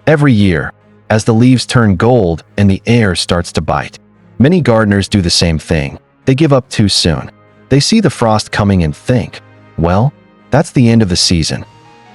Every year, as the leaves turn gold and the air starts to bite, many gardeners do the same thing. They give up too soon. They see the frost coming and think, well, that's the end of the season.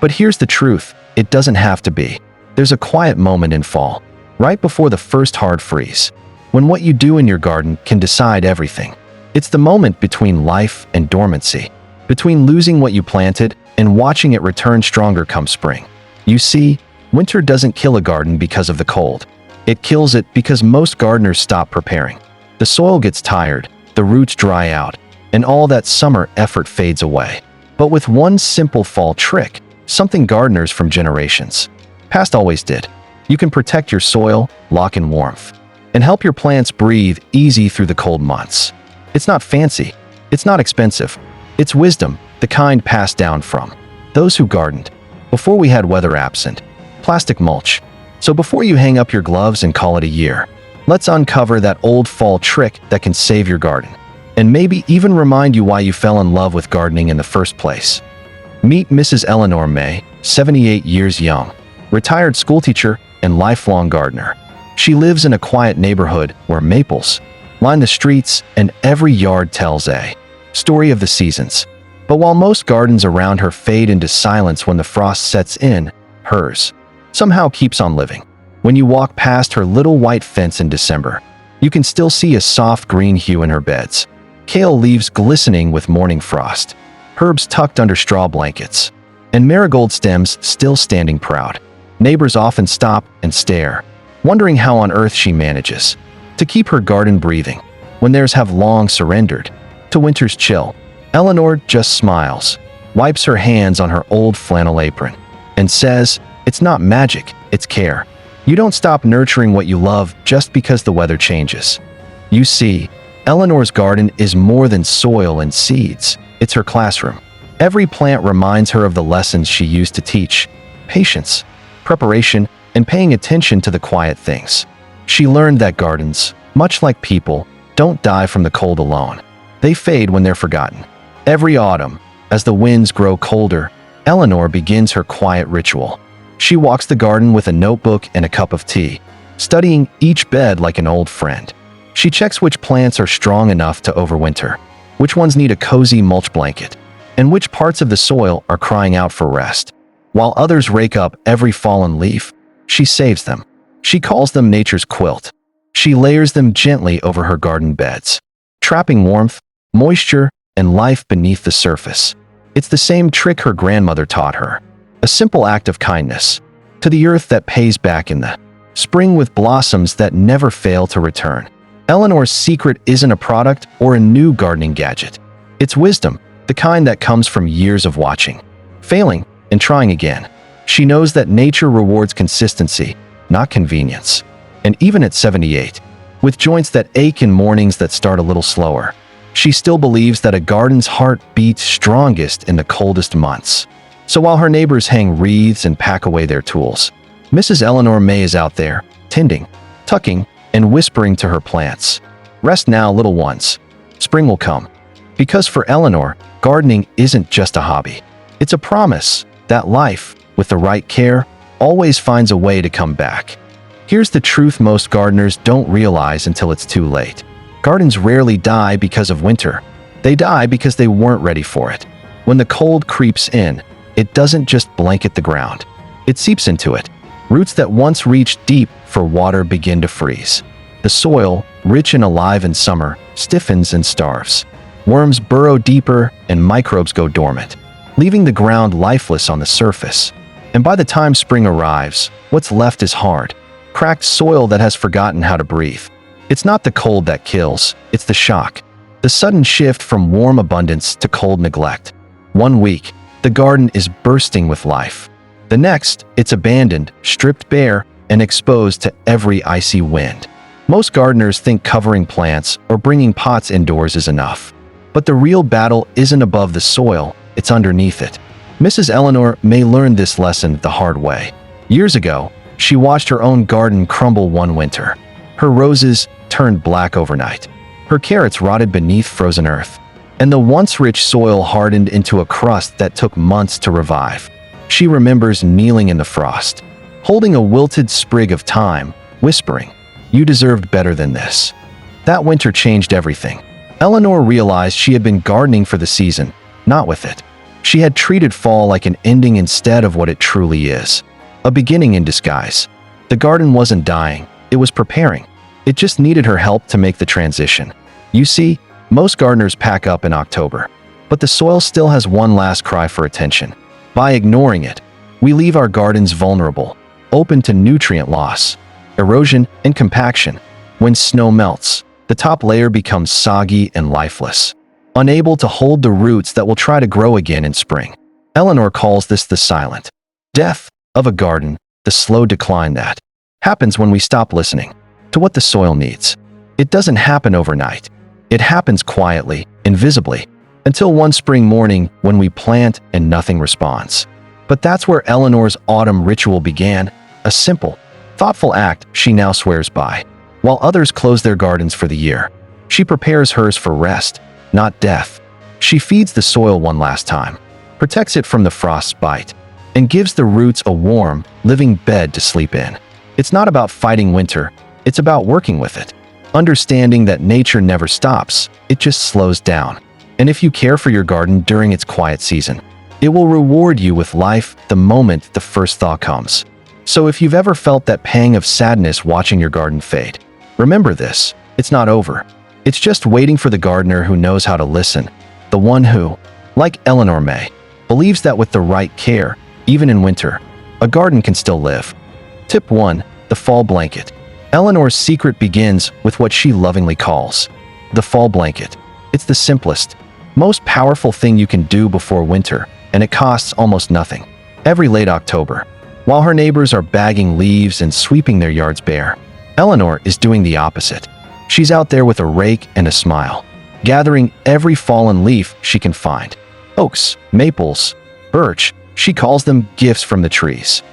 But here's the truth, it doesn't have to be. There's a quiet moment in fall, right before the first hard freeze, when what you do in your garden can decide everything. It's the moment between life and dormancy, between losing what you planted and watching it return stronger come spring. You see, winter doesn't kill a garden because of the cold. It kills it because most gardeners stop preparing. The soil gets tired, the roots dry out, and all that summer effort fades away. But with one simple fall trick, something gardeners from generations past always did, you can protect your soil, lock in warmth, and help your plants breathe easy through the cold months. It's not fancy, it's not expensive, it's wisdom, the kind passed down from those who gardened before we had weather absent, plastic mulch. So before you hang up your gloves and call it a year, let's uncover that old fall trick that can save your garden, and maybe even remind you why you fell in love with gardening in the first place. Meet Mrs. Eleanor May, 78 years young, retired schoolteacher and lifelong gardener. She lives in a quiet neighborhood where maples line the streets and every yard tells a story of the seasons. But while most gardens around her fade into silence when the frost sets in, hers somehow keeps on living. When you walk past her little white fence in December, you can still see a soft green hue in her beds, kale leaves glistening with morning frost, herbs tucked under straw blankets, and marigold stems still standing proud. Neighbors often stop and stare, wondering how on earth she manages to keep her garden breathing when theirs have long surrendered to winter's chill. Eleanor just smiles, wipes her hands on her old flannel apron, and says, "It's not magic, it's care." You don't stop nurturing what you love just because the weather changes. You see, Eleanor's garden is more than soil and seeds. It's her classroom. Every plant reminds her of the lessons she used to teach: patience, preparation, and paying attention to the quiet things. She learned that gardens, much like people, don't die from the cold alone. They fade when they're forgotten. Every autumn, as the winds grow colder, Eleanor begins her quiet ritual. She walks the garden with a notebook and a cup of tea, studying each bed like an old friend. She checks which plants are strong enough to overwinter, which ones need a cozy mulch blanket, and which parts of the soil are crying out for rest. While others rake up every fallen leaf, she saves them. She calls them nature's quilt. She layers them gently over her garden beds, trapping warmth, moisture, and life beneath the surface. It's the same trick her grandmother taught her, a simple act of kindness to the earth that pays back in the spring with blossoms that never fail to return. Eleanor's secret isn't a product or a new gardening gadget. It's wisdom, the kind that comes from years of watching, failing, and trying again. She knows that nature rewards consistency, not convenience. And even at 78, with joints that ache and mornings that start a little slower, she still believes that a garden's heart beats strongest in the coldest months. So while her neighbors hang wreaths and pack away their tools, Mrs. Eleanor May is out there, tending, tucking, and whispering to her plants. Rest now, little ones. Spring will come. Because for Eleanor, gardening isn't just a hobby. It's a promise that life, with the right care, always finds a way to come back. Here's the truth most gardeners don't realize until it's too late. Gardens rarely die because of winter. They die because they weren't ready for it. When the cold creeps in, it doesn't just blanket the ground. It seeps into it. Roots that once reached deep for water begin to freeze. The soil, rich and alive in summer, stiffens and starves. Worms burrow deeper and microbes go dormant, leaving the ground lifeless on the surface. And by the time spring arrives, what's left is hard, cracked soil that has forgotten how to breathe. It's not the cold that kills, it's the shock. The sudden shift from warm abundance to cold neglect. One week, the garden is bursting with life. The next, it's abandoned, stripped bare, and exposed to every icy wind. Most gardeners think covering plants or bringing pots indoors is enough. But the real battle isn't above the soil, it's underneath it. Mrs. Eleanor May learned this lesson the hard way. Years ago, she watched her own garden crumble one winter. Her roses turned black overnight. Her carrots rotted beneath frozen earth, and the once rich soil hardened into a crust that took months to revive. She remembers kneeling in the frost, holding a wilted sprig of thyme, whispering, "You deserved better than this." That winter changed everything. Eleanor realized she had been gardening for the season, not with it. She had treated fall like an ending instead of what it truly is, a beginning in disguise. The garden wasn't dying, it was preparing. It just needed her help to make the transition. You see, most gardeners pack up in October, but the soil still has one last cry for attention. By ignoring it, we leave our gardens vulnerable, open to nutrient loss, erosion, and compaction. When snow melts, the top layer becomes soggy and lifeless, unable to hold the roots that will try to grow again in spring. Eleanor calls this the silent death of a garden, the slow decline that happens when we stop listening to what the soil needs. It doesn't happen overnight. It happens quietly, invisibly, until one spring morning when we plant and nothing responds. But that's where Eleanor's autumn ritual began, a simple, thoughtful act she now swears by. While others close their gardens for the year, she prepares hers for rest, not death. She feeds the soil one last time, protects it from the frost's bite, and gives the roots a warm, living bed to sleep in. It's not about fighting winter, it's about working with it. Understanding that nature never stops, it just slows down. And if you care for your garden during its quiet season, it will reward you with life the moment the first thaw comes. So if you've ever felt that pang of sadness watching your garden fade, remember this, it's not over. It's just waiting for the gardener who knows how to listen, the one who, like Eleanor May, believes that with the right care, even in winter, a garden can still live. Tip 1. The fall blanket. Eleanor's secret begins with what she lovingly calls the fall blanket. It's the simplest, most powerful thing you can do before winter, and it costs almost nothing. Every late October, while her neighbors are bagging leaves and sweeping their yards bare, Eleanor is doing the opposite. She's out there with a rake and a smile, gathering every fallen leaf she can find. Oaks, maples, birch, she calls them gifts from the trees.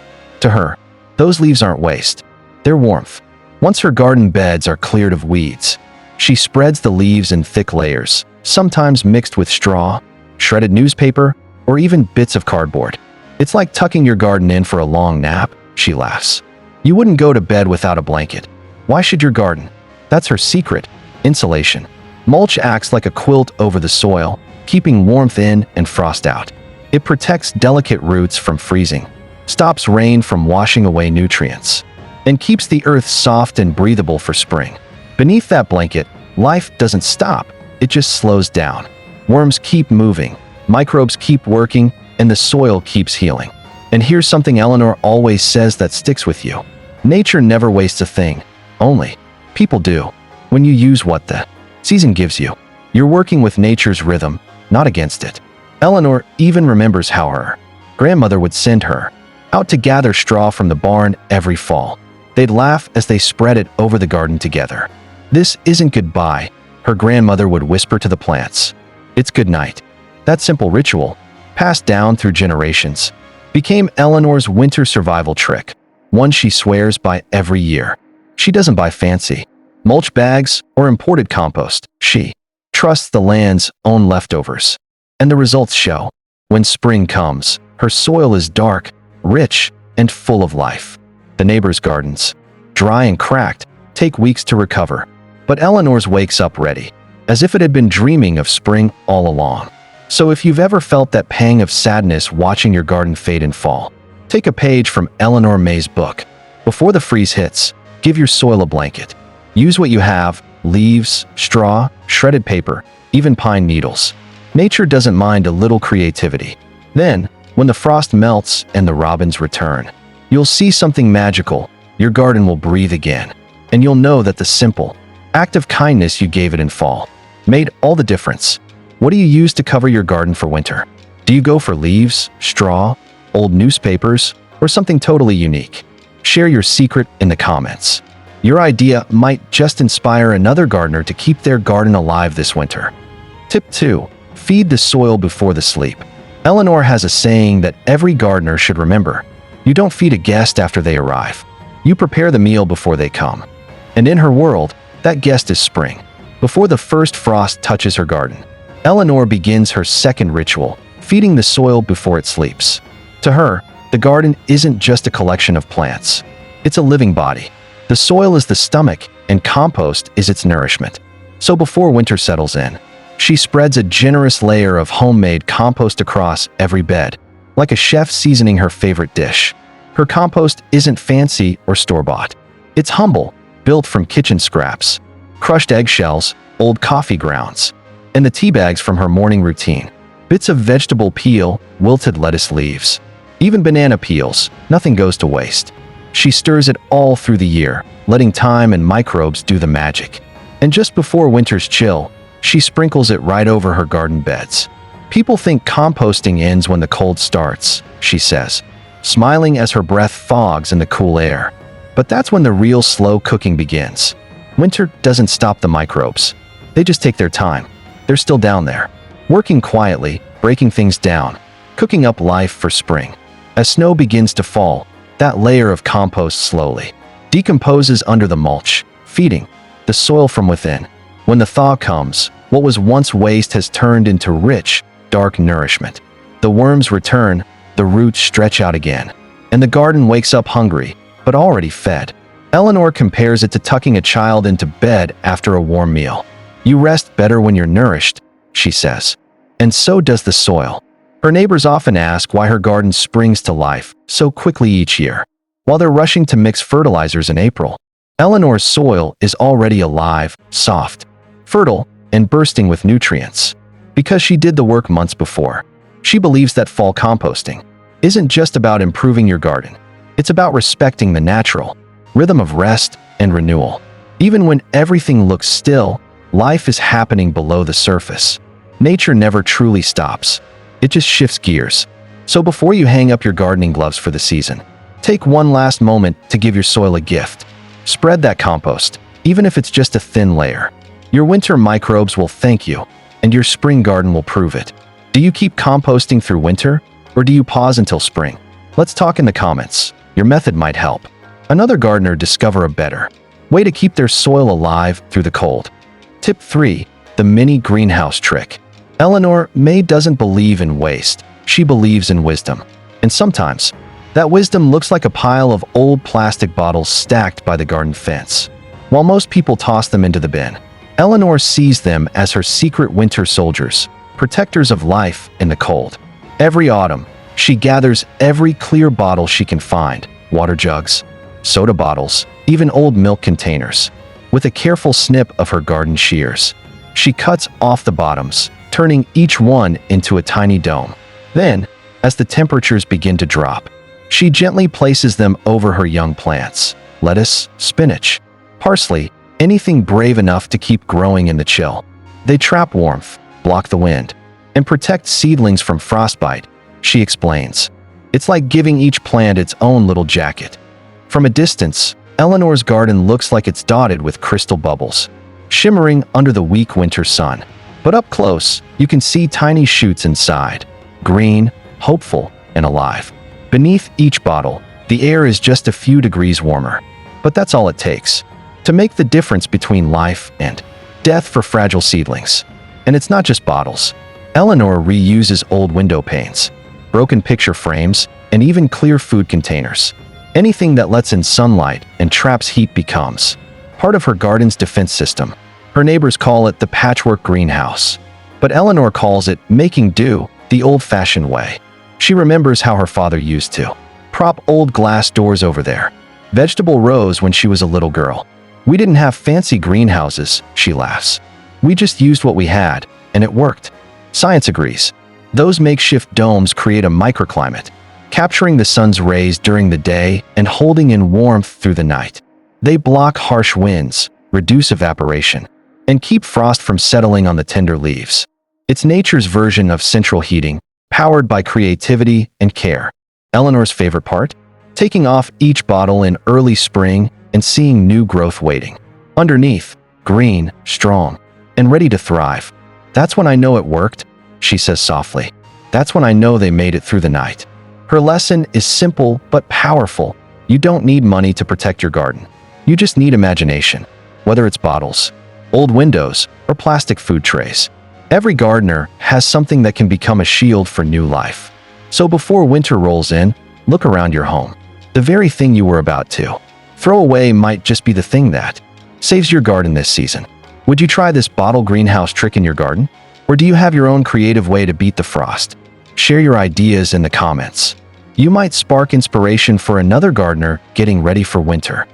To her, those leaves aren't waste, they're warmth. Once her garden beds are cleared of weeds, she spreads the leaves in thick layers, sometimes mixed with straw, shredded newspaper, or even bits of cardboard. It's like tucking your garden in for a long nap, she laughs. You wouldn't go to bed without a blanket. Why should your garden? That's her secret, insulation. Mulch acts like a quilt over the soil, keeping warmth in and frost out. It protects delicate roots from freezing, stops rain from washing away nutrients, and keeps the earth soft and breathable for spring. Beneath that blanket, life doesn't stop, it just slows down. Worms keep moving, microbes keep working, and the soil keeps healing. And here's something Eleanor always says that sticks with you. Nature never wastes a thing, only people do. When you use what the season gives you, you're working with nature's rhythm, not against it. Eleanor even remembers how her grandmother would send her out to gather straw from the barn every fall. They'd laugh as they spread it over the garden together. This isn't goodbye, her grandmother would whisper to the plants. It's good night. That simple ritual, passed down through generations, became Eleanor's winter survival trick, one she swears by every year. She doesn't buy fancy mulch bags or imported compost. She trusts the land's own leftovers. And the results show. When spring comes, her soil is dark, rich, and full of life. The neighbors' gardens, dry and cracked, take weeks to recover. But Eleanor's wakes up ready, as if it had been dreaming of spring all along. So if you've ever felt that pang of sadness watching your garden fade in fall, take a page from Eleanor May's book. Before the freeze hits, give your soil a blanket. Use what you have: leaves, straw, shredded paper, even pine needles. Nature doesn't mind a little creativity. Then, when the frost melts and the robins return, you'll see something magical. Your garden will breathe again, and you'll know that the simple act of kindness you gave it in fall made all the difference. What do you use to cover your garden for winter? Do you go for leaves, straw, old newspapers, or something totally unique? Share your secret in the comments. Your idea might just inspire another gardener to keep their garden alive this winter. Tip 2. Feed the soil before the sleep. Eleanor has a saying that every gardener should remember. You don't feed a guest after they arrive. You prepare the meal before they come. And in her world, that guest is spring. Before the first frost touches her garden, Eleanor begins her second ritual, feeding the soil before it sleeps. To her, The garden isn't just a collection of plants. It's a living body. The soil is the stomach, and compost is its nourishment. So before winter settles in, she spreads a generous layer of homemade compost across every bed, like a chef seasoning her favorite dish. Her compost isn't fancy or store-bought. It's humble, built from kitchen scraps, crushed eggshells, old coffee grounds, and the tea bags from her morning routine. Bits of vegetable peel, wilted lettuce leaves, even banana peels, nothing goes to waste. She stirs it all through the year, letting time and microbes do the magic. And just before winter's chill, she sprinkles it right over her garden beds. People think composting ends when the cold starts, she says, smiling as her breath fogs in the cool air. But that's when the real slow cooking begins. Winter doesn't stop the microbes. They just take their time. They're still down there, working quietly, breaking things down, cooking up life for spring. As snow begins to fall, that layer of compost slowly decomposes under the mulch, feeding the soil from within. When the thaw comes, what was once waste has turned into rich, dark nourishment. The worms return, the roots stretch out again, and the garden wakes up hungry, but already fed. Eleanor compares it to tucking a child into bed after a warm meal. You rest better when you're nourished, she says. And so does the soil. Her neighbors often ask why her garden springs to life so quickly each year. While they're rushing to mix fertilizers in April, Eleanor's soil is already alive, soft, fertile, and bursting with nutrients. Because she did the work months before. She believes that fall composting isn't just about improving your garden. It's about respecting the natural rhythm of rest and renewal. Even when everything looks still, life is happening below the surface. Nature never truly stops. It just shifts gears. So before you hang up your gardening gloves for the season, take one last moment to give your soil a gift. Spread that compost, even if it's just a thin layer. Your winter microbes will thank you, and your spring garden will prove it. Do you keep composting through winter, or do you pause until spring? Let's talk in the comments. Your method might help another gardener discover a better way to keep their soil alive through the cold. Tip 3. The mini greenhouse trick. Eleanor May doesn't believe in waste. She believes in wisdom. And sometimes, that wisdom looks like a pile of old plastic bottles stacked by the garden fence. While most people toss them into the bin, Eleanor sees them as her secret winter soldiers, protectors of life in the cold. Every autumn, she gathers every clear bottle she can find, water jugs, soda bottles, even old milk containers. With a careful snip of her garden shears, she cuts off the bottoms, turning each one into a tiny dome. Then, as the temperatures begin to drop, she gently places them over her young plants, lettuce, spinach, parsley, anything brave enough to keep growing in the chill. They trap warmth, block the wind, and protect seedlings from frostbite, she explains. It's like giving each plant its own little jacket. From a distance, Eleanor's garden looks like it's dotted with crystal bubbles, shimmering under the weak winter sun. But up close, you can see tiny shoots inside, green, hopeful, and alive. Beneath each bottle, the air is just a few degrees warmer. But that's all it takes to make the difference between life and death for fragile seedlings. And it's not just bottles. Eleanor reuses old window panes, broken picture frames, and even clear food containers. Anything that lets in sunlight and traps heat becomes part of her garden's defense system. Her neighbors call it the patchwork greenhouse, but Eleanor calls it making do the old-fashioned way. She remembers how her father used to prop old glass doors over there. Vegetable rows when she was a little girl. We didn't have fancy greenhouses, she laughs. We just used what we had, and it worked. Science agrees. Those makeshift domes create a microclimate, capturing the sun's rays during the day and holding in warmth through the night. They block harsh winds, reduce evaporation, and keep frost from settling on the tender leaves. It's nature's version of central heating, powered by creativity and care. Eleanor's favorite part? Taking off each bottle in early spring and seeing new growth waiting. Underneath, green, strong, and ready to thrive. That's when I know it worked, she says softly. That's when I know they made it through the night. Her lesson is simple but powerful. You don't need money to protect your garden. You just need imagination. Whether it's bottles, old windows, or plastic food trays. Every gardener has something that can become a shield for new life. So before winter rolls in, Look around your home. The very thing you were about to throw away might just be the thing that saves your garden this season. Would you try this bottle greenhouse trick in your garden? Or do you have your own creative way to beat the frost? Share your ideas in the comments. You might spark inspiration for another gardener getting ready for winter.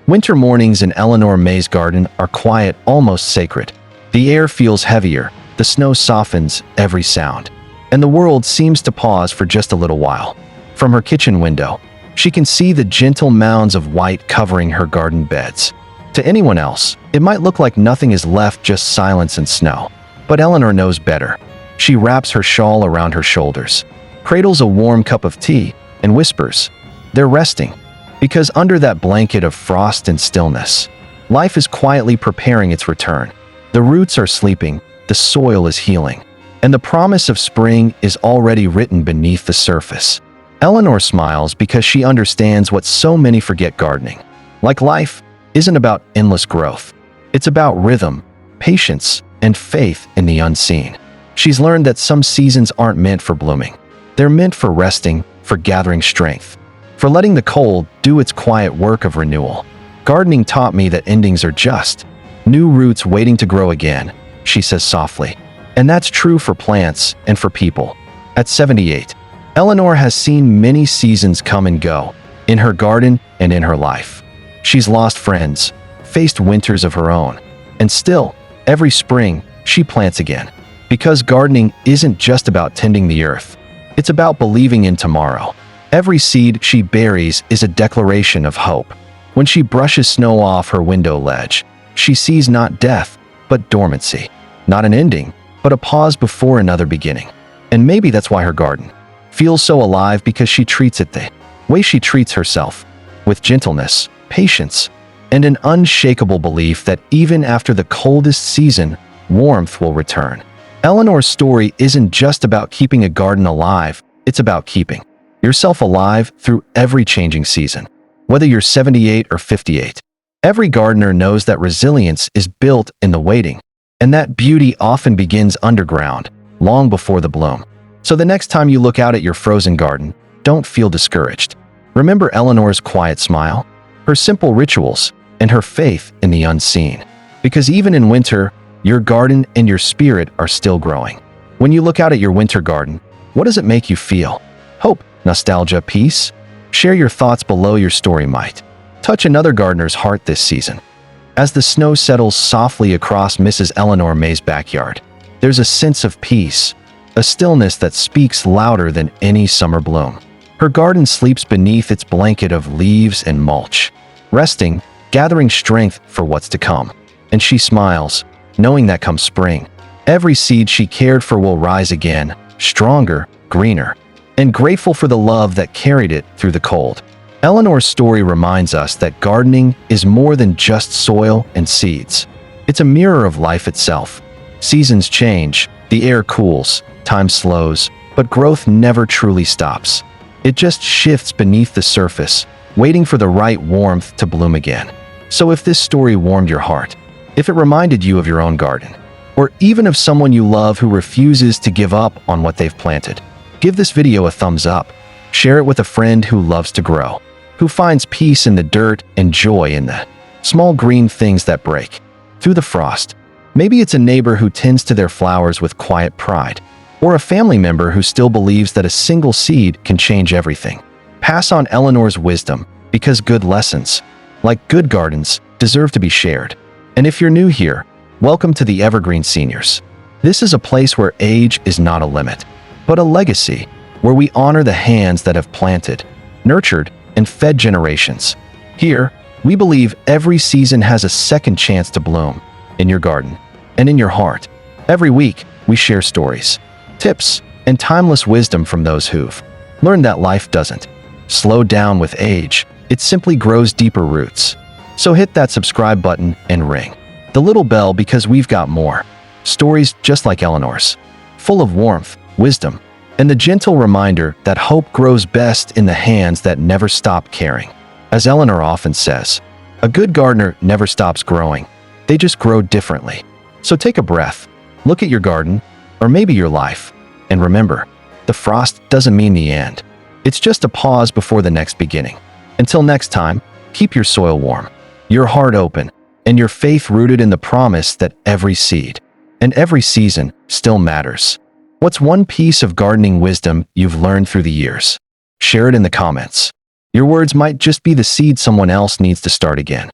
Winter mornings in Eleanor May's garden are quiet, almost sacred. The air feels heavier, the snow softens every sound, and the world seems to pause for just a little while. From her kitchen window, she can see the gentle mounds of white covering her garden beds. To anyone else, it might look like nothing is left, just silence and snow. But Eleanor knows better. She wraps her shawl around her shoulders, cradles a warm cup of tea, and whispers, "They're resting." Because under that blanket of frost and stillness, life is quietly preparing its return. The roots are sleeping, the soil is healing, and the promise of spring is already written beneath the surface. Eleanor smiles because she understands what so many forget: gardening, like life, isn't about endless growth. It's about rhythm, patience, and faith in the unseen. She's learned that some seasons aren't meant for blooming. They're meant for resting, for gathering strength, for letting the cold do its quiet work of renewal. Gardening taught me that endings are just new roots waiting to grow again, she says softly. And that's true for plants and for people. At 78, Eleanor has seen many seasons come and go, in her garden and in her life. She's lost friends, faced winters of her own, and still, every spring, she plants again. Because gardening isn't just about tending the earth, it's about believing in tomorrow. Every seed she buries is a declaration of hope. When she brushes snow off her window ledge, she sees not death, but dormancy. Not an ending, but a pause before another beginning. And maybe that's why her garden feels so alive, because she treats it the way she treats herself, with gentleness, patience, and an unshakable belief that even after the coldest season, warmth will return. Eleanor's story isn't just about keeping a garden alive, it's about keeping yourself alive through every changing season. Whether you're 78 or 58, every gardener knows that resilience is built in the waiting, and that beauty often begins underground, long before the bloom. So the next time you look out at your frozen garden, don't feel discouraged. Remember Eleanor's quiet smile, her simple rituals, and her faith in the unseen. Because even in winter, your garden and your spirit are still growing. When you look out at your winter garden, what does it make you feel? Hope, nostalgia, peace? Share your thoughts below. Your story might touch another gardener's heart this season. As the snow settles softly across Mrs. Eleanor May's backyard, there's a sense of peace, a stillness that speaks louder than any summer bloom. Her garden sleeps beneath its blanket of leaves and mulch, resting, gathering strength for what's to come. And she smiles, knowing that come spring, every seed she cared for will rise again, stronger, greener, and grateful for the love that carried it through the cold. Eleanor's story reminds us that gardening is more than just soil and seeds. It's a mirror of life itself. Seasons change, the air cools, time slows, but growth never truly stops. It just shifts beneath the surface, waiting for the right warmth to bloom again. So if this story warmed your heart, if it reminded you of your own garden, or even of someone you love who refuses to give up on what they've planted, give this video a thumbs up. Share it with a friend who loves to grow, who finds peace in the dirt and joy in the small green things that break through the frost. Maybe it's a neighbor who tends to their flowers with quiet pride, or a family member who still believes that a single seed can change everything. Pass on Eleanor's wisdom, because good lessons, like good gardens, deserve to be shared. And if you're new here, welcome to the Evergreen Seniors. This is a place where age is not a limit, but a legacy, where we honor the hands that have planted, nurtured, and fed generations. Here, we believe every season has a second chance to bloom, in your garden and in your heart. Every week, we share stories, tips, and timeless wisdom from those who've learned that life doesn't slow down with age, it simply grows deeper roots. So hit that subscribe button and ring the little bell, because we've got more stories just like Eleanor's, full of warmth, wisdom, and the gentle reminder that hope grows best in the hands that never stop caring. As Eleanor often says, a good gardener never stops growing, they just grow differently. So take a breath, look at your garden, or maybe your life, and remember, the frost doesn't mean the end. It's just a pause before the next beginning. Until next time, keep your soil warm, your heart open, and your faith rooted in the promise that every seed and every season still matters. What's one piece of gardening wisdom you've learned through the years? Share it in the comments. Your words might just be the seed someone else needs to start again.